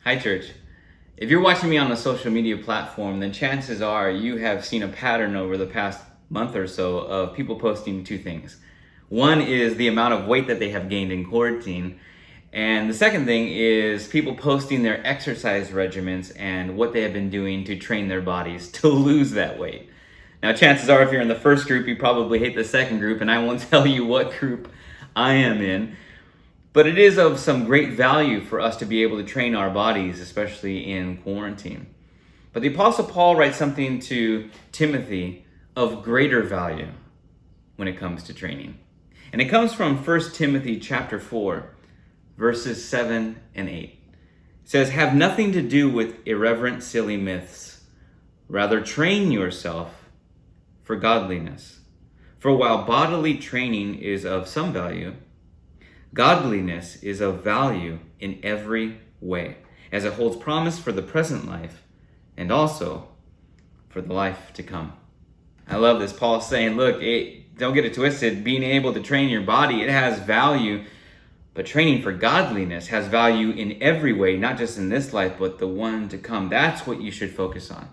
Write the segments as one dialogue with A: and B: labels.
A: Hi, church. If you're watching me on a social media platform, then chances are you have seen a pattern over the past month or so of people posting two things. One is the amount of weight that they have gained in quarantine, and the second thing is people posting their exercise regimens and what they have been doing to train their bodies to lose that weight. Now, chances are if you're in the first group, you probably hate the second group, and I won't tell you what group I am in. But it is of some great value for us to be able to train our bodies, especially in quarantine. But the Apostle Paul writes something to Timothy of greater value when it comes to training. And it comes from 1 Timothy chapter 4, verses 7 and 8. It says, "Have nothing to do with irreverent, silly myths. Rather, train yourself for godliness. For while bodily training is of some value, godliness is of value in every way, as it holds promise for the present life and also for the life to come." I love this. Paul's saying, look, don't get it twisted. Being able to train your body, it has value, but training for godliness has value in every way, not just in this life, but the one to come. That's what you should focus on.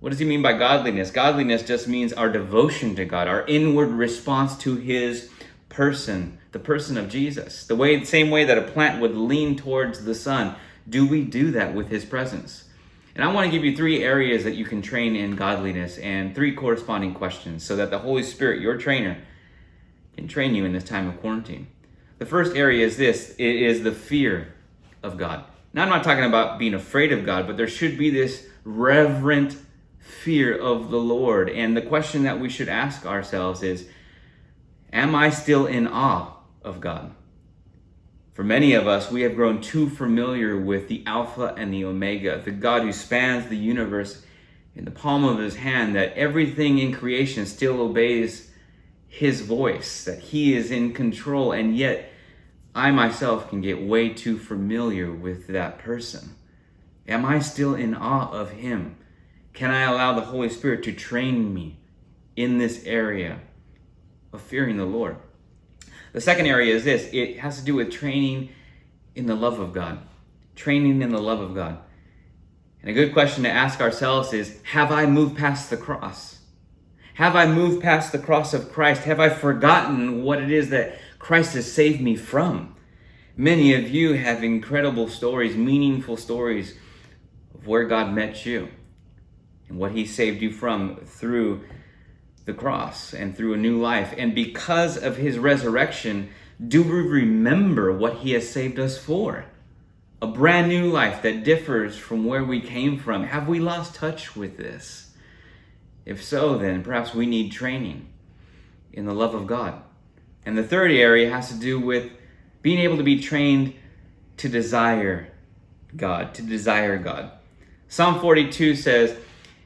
A: What does he mean by godliness? Godliness just means our devotion to God, our inward response to his person, the person of Jesus. The same way that a plant would lean towards the sun. Do we do that with his presence? And I want to give you 3 areas that you can train in godliness and 3 corresponding questions so that the Holy Spirit, your trainer, can train you in this time of quarantine. The first area is this. It is the fear of God. Now, I'm not talking about being afraid of God, but there should be this reverent fear of the Lord. And the question that we should ask ourselves is, am I still in awe of God? For many of us, we have grown too familiar with the Alpha and the Omega, the God who spans the universe in the palm of his hand, that everything in creation still obeys his voice, that he is in control, and yet I myself can get way too familiar with that person. Am I still in awe of him? Can I allow the Holy Spirit to train me in this area of fearing the Lord? The second area is this. It has to do with training in the love of God. Training in the love of God. And a good question to ask ourselves is, have I moved past the cross? Have I moved past the cross of Christ? Have I forgotten what it is that Christ has saved me from? Many of you have incredible stories, meaningful stories of where God met you and what he saved you from through the cross and through a new life. And because of his resurrection, do we remember what he has saved us for? A brand new life that differs from where we came from. Have we lost touch with this? If so, then perhaps we need training in the love of God. And the third area has to do with being able to be trained to desire God, Psalm 42 says,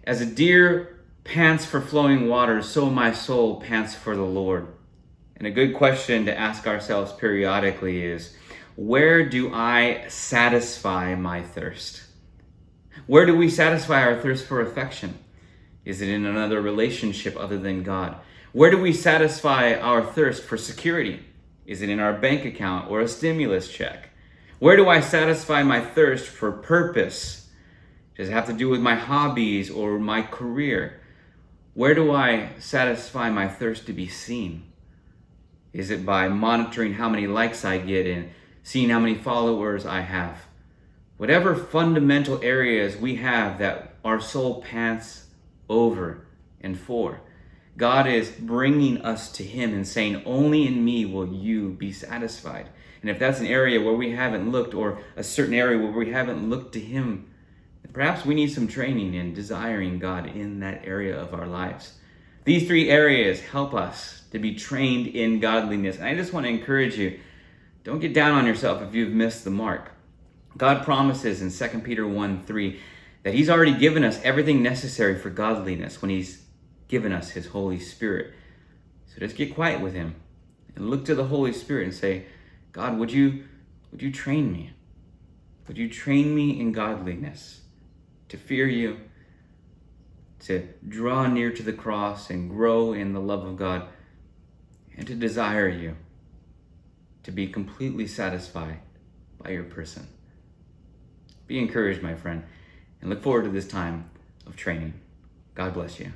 A: "As a deer pants for flowing waters, so my soul pants for the Lord." And a good question to ask ourselves periodically is, where do I satisfy my thirst? Where do we satisfy our thirst for affection? Is it in another relationship other than God? Where do we satisfy our thirst for security? Is it in our bank account or a stimulus check? Where do I satisfy my thirst for purpose? Does it have to do with my hobbies or my career? Where do I satisfy my thirst to be seen? Is it by monitoring how many likes I get and seeing how many followers I have? Whatever fundamental areas we have that our soul pants over and for, God is bringing us to him and saying, only in me will you be satisfied. And if that's an area where we haven't looked, or a certain area where we haven't looked to him, perhaps we need some training in desiring God in that area of our lives. These 3 areas help us to be trained in godliness. And I just want to encourage you, don't get down on yourself if you've missed the mark. God promises in 2 Peter 1:3 that he's already given us everything necessary for godliness when he's given us his Holy Spirit. So just get quiet with him and look to the Holy Spirit and say, God, would you train me? Would you train me in godliness? To fear you, to draw near to the cross and grow in the love of God, and to desire you, to be completely satisfied by your person. Be encouraged, my friend, and look forward to this time of training. God bless you.